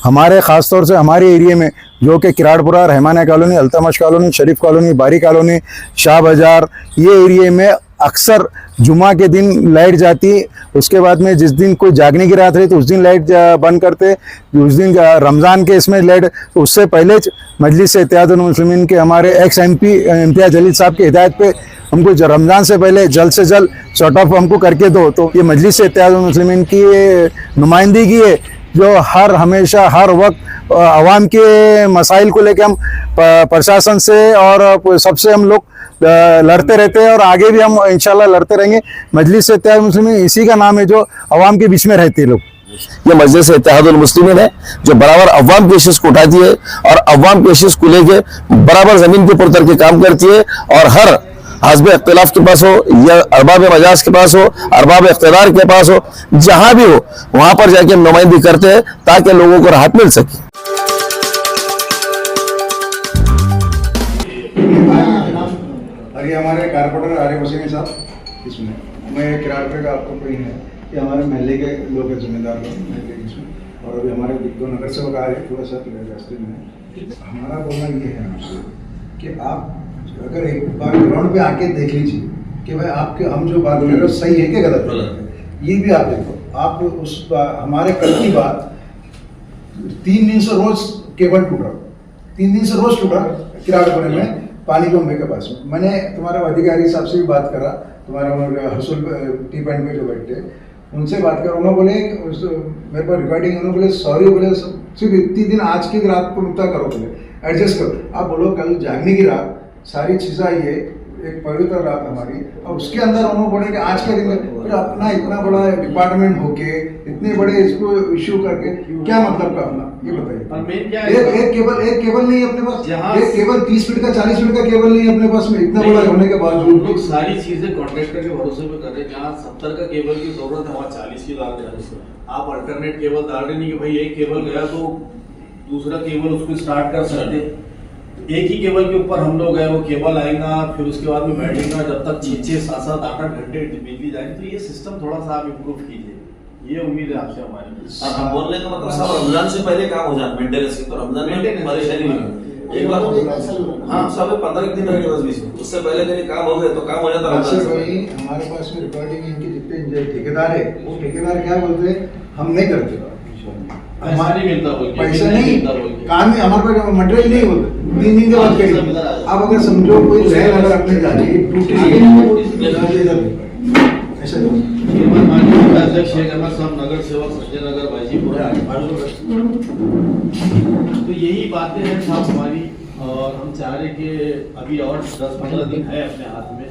हमारे ख़ास तौर से हमारे एरिया में जो कि किराड़पुरा, रहमानिया कॉलोनी, अल्तमश कॉलोनी, शरीफ कॉलोनी, बारी कॉलोनी, शाह बाज़ार, ये एरिया में अक्सर जुमा के दिन लाइट जाती। उसके बाद में जिस दिन कोई जागने की रात रही तो उस दिन लाइट बंद करते, उस दिन रमज़ान के इसमें लाइट। उससे पहले मजलिस इत्तेहादुल मुस्लिमीन के हमारे एक्स MP इम्तियाज़ जलील साहब की हिदायत पे हमको रमज़ान से पहले जल्द से जल्द शॉर्ट ऑफ हमको करके दो। तो ये मजलिस इत्तेहादुल मुस्लिमीन की नुमाइंदगी है जो हमेशा हर वक्त आवाम के मसाइल को लेकर हम प्रशासन से और सबसे हम लोग लड़ते रहते हैं और आगे भी हम इंशाल्लाह लड़ते रहेंगे। मजलिस इत्तेहादुल मुस्लिमीन इसी का नाम है जो अवाम के बीच में रहते हैं लोग। ये मजलिस इत्तेहादुल मुस्लिमीन है जो बराबर अवाम के इश्यूज को उठाती है और अवाम के इश्यूज को लेके बराबर जमीन के ऊपर उतर के काम करती है। और हर हस्ब इख्तिलाफ के पास हो या अरबाब मजाज के पास हो, अरबाब इख्तिदार के पास हो, जहां भी हो वहां पर जाके हम नुमाइंदगी करते हैं ताकि लोगों को राहत मिल सके। और ये हमारे कारपोरेटर आरिफ हुसैनी साहब, इसमें मैं किराड़पुरे का आपको कोई है, ये हमारे महल्ले के लोग हैं, जिम्मेदार लोग महल्ले के इसमें। और अभी हमारे दो नगर सेवक आ रहे हैं, थोड़ा सा रास्ते में। हमारा बोलना ये है आपसे कि आप अगर एक बार ग्राउंड पे आके देख लीजिए कि भाई आपके हम जो बात कर रहे हो सही है कि गलत है। ये भी आप देखो, आप उस हमारे कल की बात 3 दिन से रोज केबल टूट रहा, 3 दिन से रोज टूट रहा किराड़पुरे में पानी बम्बे के पास में। मैंने तुम्हारे अधिकारी साहब से भी बात करा, तुम्हारे हसूल टी पॉइंट पे जो बैठे उनसे बात करा। उन्होंने बोले मेरे पास रिकॉर्डिंग, उन्होंने बोले सॉरी, बोले सिर्फ इतनी दिन आज की रात को रुकता करो, बोले एडजस्ट करो। आप बोलो कल जागने की रात सारी चीज़ें आई है, एक पवित्र रात हमारी, और उसके अंदर उन्होंने बोले कि आज के दिन में फिर अपना इतना बड़ा डिपार्टमेंट होके इतने बड़े इसको इश्यू करके क्या मतलब का अपना, ये बताइए। एक केबल नहीं है अपने पास, एक केबल 30 फीट का 40 फीट का केबल नहीं है अपने पास में, इतना बड़ा होने के बावजूद लोग सारी चीजें कॉन्ट्रैक्टर के भरोसे पे कर रहे हैं। जहाँ 70 का केबल की जरूरत है वहाँ 40 की डाल रहे हैं। आप अल्टरनेट केबल डाल रहे नहीं कि भाई एक केबल गया तो दूसरा केबल उसको स्टार्ट कर सकते। एक ही केबल के ऊपर हम लोग है, वो केबल आएगा फिर उसके बाद में बैठेगा जब तक 6-6, 7-7, 8-8 घंटे बिजली जाएगी। तो ये सिस्टम थोड़ा सा आप इम्प्रूव कीजिए, ये उम्मीद है आपसे हमारी। हम बोलने का मतलब सब रमजान से पहले काम हो जाए मेंटेनेंस की, तो रमजान में परेशानी नहीं। एक बार हाँ सब 15 दिन लगे बस बीच में, उससे पहले मेरे काम हो गए तो काम हो जाता है। हमारे पास में रिकॉर्डिंग इनकी जितने ठेकेदार है वो ठेकेदार क्या बोलते हैं, हम नहीं करते पैसा नहीं, काम ही हमारे पास मटेरियल नहीं होता। 3 दिन के बाद करेंगे। अब अगर समझो कोई रेल अगर अपने जा रही है टूटी ऐसा अध्यक्ष नगर सेवक संजय नगर बाजीपुरा, तो यही बातें हैं साहब हमारी। और हम चाह रहे कि अभी और 10-15 दिन है अपने हाथ में,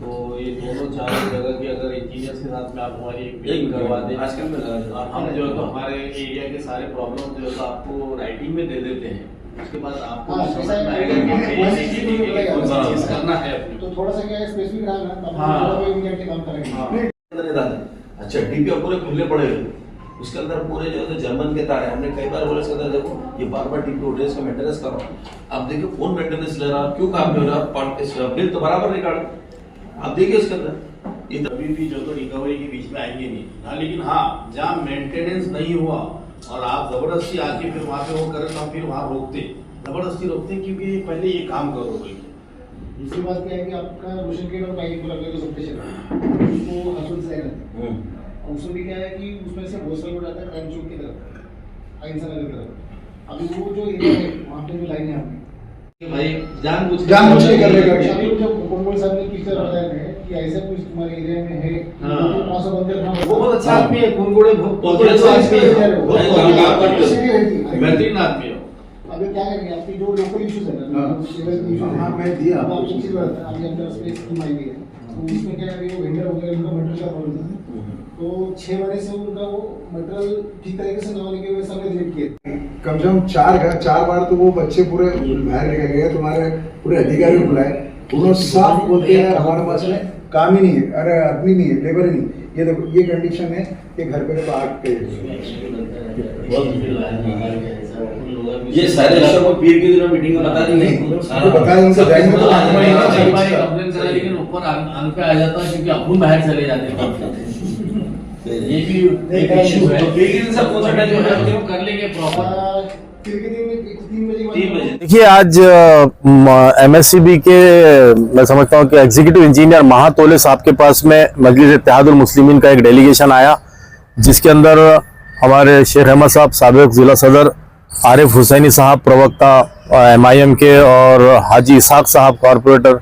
तो ये दोनों चारों जगह की अगर इंजीनियर्स के साथ में आप हमारी एक मीटिंग करवा दें, और हम जो है तो हमारे एरिया के सारे प्रॉब्लम जो है तो आपको राइटिंग में दे देते हैं। उसके बाद आपको समझ में आएगा कि कौन सी चीज करना है अपनी। तो थोड़ा सा क्या स्पेसिफिक रहा ना, तब हम लोग इमीडिएटली काम करेंगे। अच्छा डीपीओ पूरे खुले पड़े हुए, उसके अंदर पूरे जो है जर्मन के तार है। हमने कई बार बोला इसके अंदर देखो ये बार-बार डीपीओ उठे, इसका मेंटेनेंस करो। अब देखिए कौन मेंटेनेंस ले रहा, क्यों काम नहीं हो रहा, बिल तो बराबर निकालो। आप देखिए उसके अंदर कभी भी जो तो रिकवरी के बीच में आएंगे नहीं। हाँ, लेकिन हाँ जहाँ मेंटेनेंस नहीं हुआ और आप जबरदस्ती आके फिर वहाँ पे वो करें तो हम फिर वहाँ रोकते, जबरदस्ती रोकते क्योंकि पहले ये काम करो भाई। दूसरी बात क्या है कि आपका रोशन के और पाइप लगा तो सब उसको हसूल से और उसमें भी क्या है कि उसमें से बहुत सारा लोग आता है क्राइम चौक की तरफ, अहिंसा नगर की तरफ। अभी वो जो एरिया है वहाँ पे जो लाइन है आपकी भाई जानबूझ के कर रहे हैं। अभी जो कोमल साहब ने किस तरह बताया है कि ऐसा कुछ तुम्हारे एरिया में है, वो बहुत अच्छा आदमी है, कुनगुड़े बहुत अच्छा आदमी है, बेहतरीन आदमी है। अभी क्या करेंगे आपकी जो लोकल इश्यूज है ना, हाँ मैं दिया आपको चीज बताता अभी अंदर स्पेस की आई है, तो उसमें क्या है वो वेंडर वगैरह उनका मटेरियल का प्रॉब्लम था, तो 6 महीने से उनका वो मटेरियल ठीक तरीके से न होने की वजह से हमने डिलीट किए। कम से कम 4 बार तो वो बच्चे पूरे बाहर निकल गए, तुम्हारे पूरे अधिकारी बुलाए, उन्होंने साफ बोलते हैं हमारे पास में काम ही नहीं है, अरे आदमी नहीं है, लेबर ही नहीं। ये देखो ये कंडीशन है कि घर पे तो आग के ये सारे विषयों को पीर के दिनों मीटिंग में बता देंगे, बताया उनसे जाएंगे तो लेकिन ऊपर अंक पे आ जाता है क्योंकि अपन बाहर चले जाते हैं। ये भी एक issue है। तो एक दिन सर कौन सा टाइम है? हम कर लेंगे प्रॉपर। तीन बजे के बाद 3 बजे। देखिए आज एमएससीबी के मैं समझता हूँ कि एग्जीक्यूटिव इंजीनियर महातोले साहब के पास में मजलिस इत्तेहादुल मुस्लिमीन का एक डेलीगेशन आया, जिसके अंदर हमारे शेख अहमद साहब साबिक जिला सदर, आरिफ हुसैनी साहब प्रवक्ता MIM के, और हाजी इसाक साहब कॉरपोरेटर,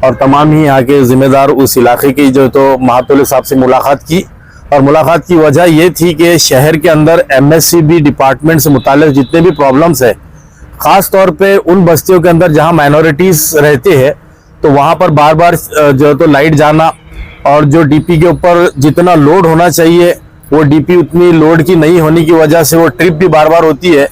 और तमाम ही यहाँ के जिम्मेदार उस इलाके की जो तो महातोले साहब से मुलाकात की। और मुलाकात की वजह ये थी कि शहर के अंदर MSCB डिपार्टमेंट से मुताल्लिक जितने भी प्रॉब्लम्स है, ख़ास तौर पे उन बस्तियों के अंदर जहाँ माइनॉरिटीज़ रहते हैं, तो वहाँ पर बार बार जो तो लाइट जाना, और जो DP के ऊपर जितना लोड होना चाहिए वो DP उतनी लोड की नहीं होने की वजह से वो ट्रिप भी बार बार होती है,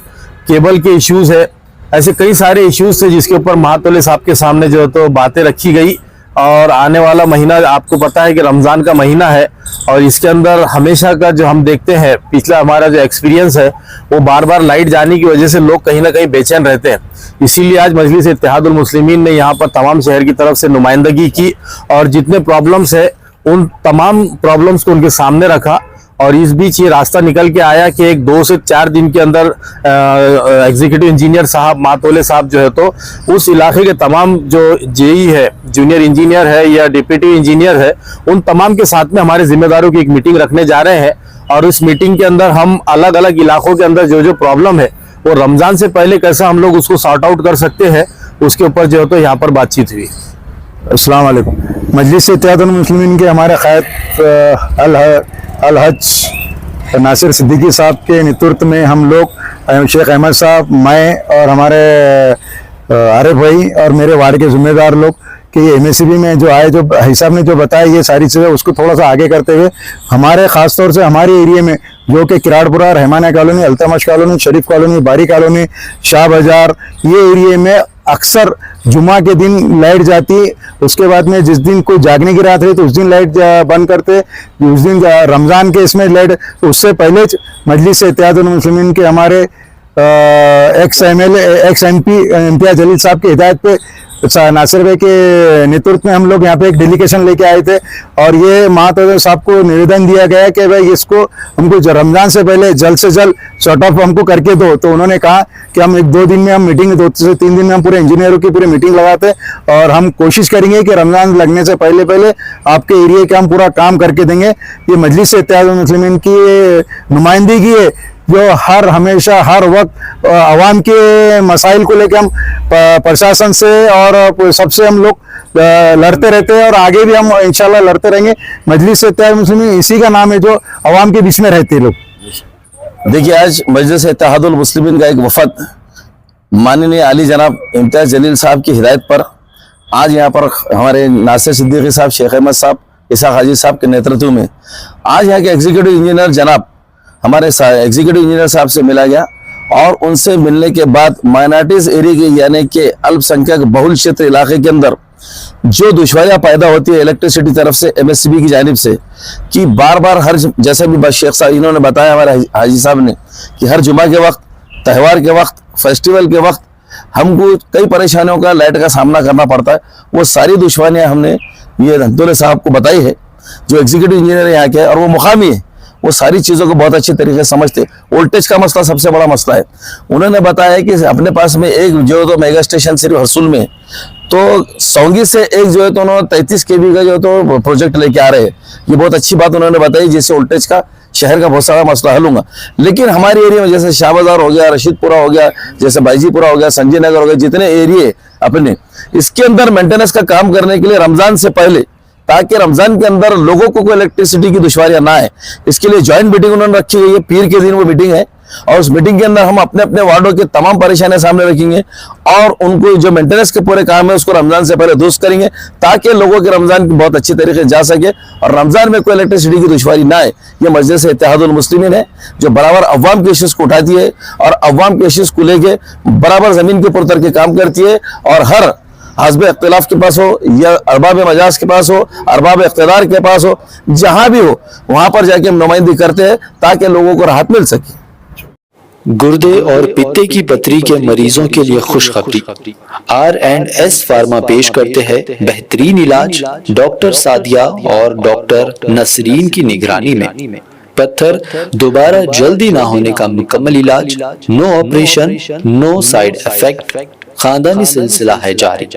केबल के इश्यूज़ है, ऐसे कई सारे इश्यूज़ थे जिसके ऊपर महातोले साहब के सामने जो तो बातें रखी गई। और आने वाला महीना आपको पता है कि रमज़ान का महीना है, और इसके अंदर हमेशा का जो हम देखते हैं, पिछला हमारा जो एक्सपीरियंस है, वो बार बार लाइट जाने की वजह से लोग कहीं ना कहीं बेचैन रहते हैं। इसीलिए आज मजलिस इत्तेहादुल मुस्लिमीन ने यहाँ पर तमाम शहर की तरफ से नुमाइंदगी की, और जितने प्रॉब्लम्स है उन तमाम प्रॉब्लम्स को उनके सामने रखा। और इस बीच ये रास्ता निकल के आया कि एक 2 से 4 दिन के अंदर एग्जीक्यूटिव इंजीनियर साहब महातोले साहब जो है तो उस इलाके के तमाम जो जेई है, जूनियर इंजीनियर है या डिप्टी इंजीनियर है, उन तमाम के साथ में हमारे जिम्मेदारों की एक मीटिंग रखने जा रहे हैं। और इस मीटिंग के अंदर हम अलग अलग इलाकों के अंदर जो जो प्रॉब्लम है वो रमज़ान से पहले कैसे हम लोग उसको सॉर्ट आउट कर सकते हैं, उसके ऊपर जो है तो यहाँ पर बातचीत हुई। अस्सलाम वालेकुम। मजलिस इत्तेहादुल मुस्लिमीन के हमारे क़ायद अल हज नासिर सिद्दीकी साहब के नेतृत्व में हम लोग, शेख अहमद साहब, मैं और हमारे आरिफ भाई और मेरे वार्ड के जिम्मेदार लोग, कि ये MSCB में जो आए, जो भाई साहब ने जो बताया ये सारी चीज़ें, उसको थोड़ा सा आगे करते हुए हमारे ख़ास तौर से हमारे एरिया में जो कि किराड़पुरा, रहमाना कॉलोनी, अल्तमश कॉलोनी, शरीफ कॉलोनी, बारी कॉलोनी, शाह बाजार, ये एरिया में अक्सर जुमा के दिन लाइट जाती, उसके बाद में जिस दिन कोई जागने की रात रही तो उस दिन लाइट बंद करते, उस दिन रमज़ान के इसमें लाइट, उससे पहले मजलिस इत्तेहादुल मुस्लिमीन के हमारे एक्स MP इम्तियाज जलील साहब की हिदायत पे नासिर भाई के नेतृत्व में हम लोग यहाँ पे एक डेलीगेशन लेके आए थे, और ये महातोले साहब को निवेदन दिया गया कि भाई इसको हमको रमज़ान से पहले जल्द से जल्द शॉर्ट ऑफ हमको करके दो। तो उन्होंने कहा कि हम 1-2 दिन में हम मीटिंग, 2 से 3 दिन में हम पूरे इंजीनियरों की पूरी मीटिंग लगाते, और हम कोशिश करेंगे कि रमज़ान लगने से पहले पहले आपके एरिया का हम पूरा काम करके देंगे। ये मजलिस इत्तेहादुल मुस्लिमीन की नुमाइंदगी है जो हमेशा हर वक्त आवाम के मसाइल को लेकर हम प्रशासन से और सबसे हम लोग लड़ते रहते हैं, और आगे भी हम इंशाल्लाह लड़ते रहेंगे। मजलिस इत्तेहादुल मुस्लिमीन इसी का नाम है जो आवाम के बीच में रहते हैं लोग। देखिए आज मजलिस इत्तेहादुल मुस्लिमीन का एक वफद माननीय आली जनाब इम्तियाज जलील साहब की हिदायत पर आज यहाँ पर हमारे नासिर सिद्दीकी साहब, शेख अहमद साहब, इसाक हाजी साहब के नेतृत्व में आज यहाँ के एग्जीक्यूटिव इंजीनियर जनाब हमारे एग्जीक्यूटिव इंजीनियर साहब से मिला गया, और उनसे मिलने के बाद माइनॉरिटीज एरिया के यानी कि अल्पसंख्यक बहुल क्षेत्र इलाके के अंदर जो दुश्वारियां पैदा होती है इलेक्ट्रिसिटी तरफ से MSCB की जानिब से, कि बार बार हर, जैसे भी शेख साहब इन्होंने बताया हमारे हाजी साहब ने, कि हर जुमा के वक्त, त्यौहार के वक्त, फेस्टिवल के वक्त हमको कई परेशानियों का लाइट का सामना करना पड़ता है। वो सारी दुश्वारियां हमने ये रहमतुल्लाह साहब को बताई है, जो एग्जीक्यूटिव इंजीनियर यहाँ के, और वो मुकामी है, वो सारी चीज़ों को बहुत अच्छे तरीके से समझते। वोल्टेज का मसला सबसे बड़ा मसला है। उन्होंने बताया कि अपने पास में एक जो तो मेगा स्टेशन सिर्फ हरसुल में, तो सौंगी से एक जो है तो उन्होंने 33 kV का जो तो प्रोजेक्ट लेके आ रहे हैं। ये बहुत अच्छी बात उन्होंने बताई, जिससे वोल्टेज का शहर का बहुत सारा मसला हल होगा। लेकिन हमारे एरिया में जैसे शाह बाजार हो गया, रशीदपुरा हो गया, जैसे बाईजीपुरा हो गया, संजय नगर हो गया, जितने एरिए अपने, इसके अंदर मेंटेनेंस का काम करने के लिए रमजान से पहले, ताकि रमजान के अंदर लोगों को कोई इलेक्ट्रिसिटी की दुश्वारियां ना आए, इसके लिए ज्वाइंट मीटिंग उन्होंने रखी हुई है। पीर के दिन वो मीटिंग है, और उस मीटिंग के अंदर हम अपने अपने वार्डों के तमाम परेशानियां सामने रखेंगे, और उनको जो मेंटेनेंस के पूरे काम है उसको रमजान से पहले दुरुस्त करेंगे, ताकि लोगों के रमजान की बहुत अच्छी तरीके से जा सके, और रमजान में कोई इलेक्ट्रिसिटी की दुश्वारी ना आए। ये मजलिस इत्तेहादुल मुस्लिमीन है जो बराबर अवाम के इश्यूज को उठाती है, और अवाम के इश्यूज को लेके बराबर जमीन के ऊपर उतर के काम करती है, और हर हस्ब इख्तिलाफ के पास हो या अरबाब मजाज के पास हो, अरबाब इख्तिदार के पास हो, जहां भी हो वहां पर जाके हम नुमाइंदगी करते हैं, ताकि लोगों को राहत मिल सके। गुर्दे और पित्ते की पथरी के मरीजों के लिए खुशखबरी। R&S फार्मा पेश करते हैं बेहतरीन इलाज डॉक्टर सादिया और डॉक्टर नसरीन की निगरानी में। पत्थर दोबारा जल्दी ना होने का मुकम्मल इलाज, no operation, no side effect, खानदानी सिलसिला है जारी।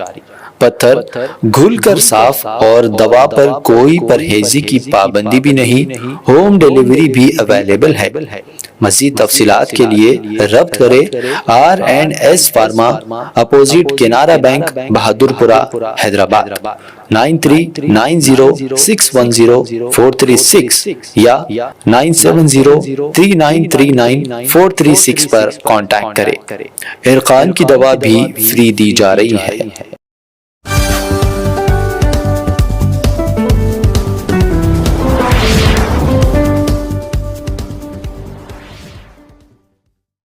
पत्थर घुलकर साफ और दवा पर कोई परहेजी की पाबंदी भी नहीं, होम डिलीवरी भी अवेलेबल है। मज़ीद तफसीलात के लिए रब्त करे R&S pharma, opposite Canara bank, Bahadurpura, Hyderabad 9390610436 या 9703939436 पर कांटेक्ट करें। इरकान की दवा भी फ्री दी जा रही है।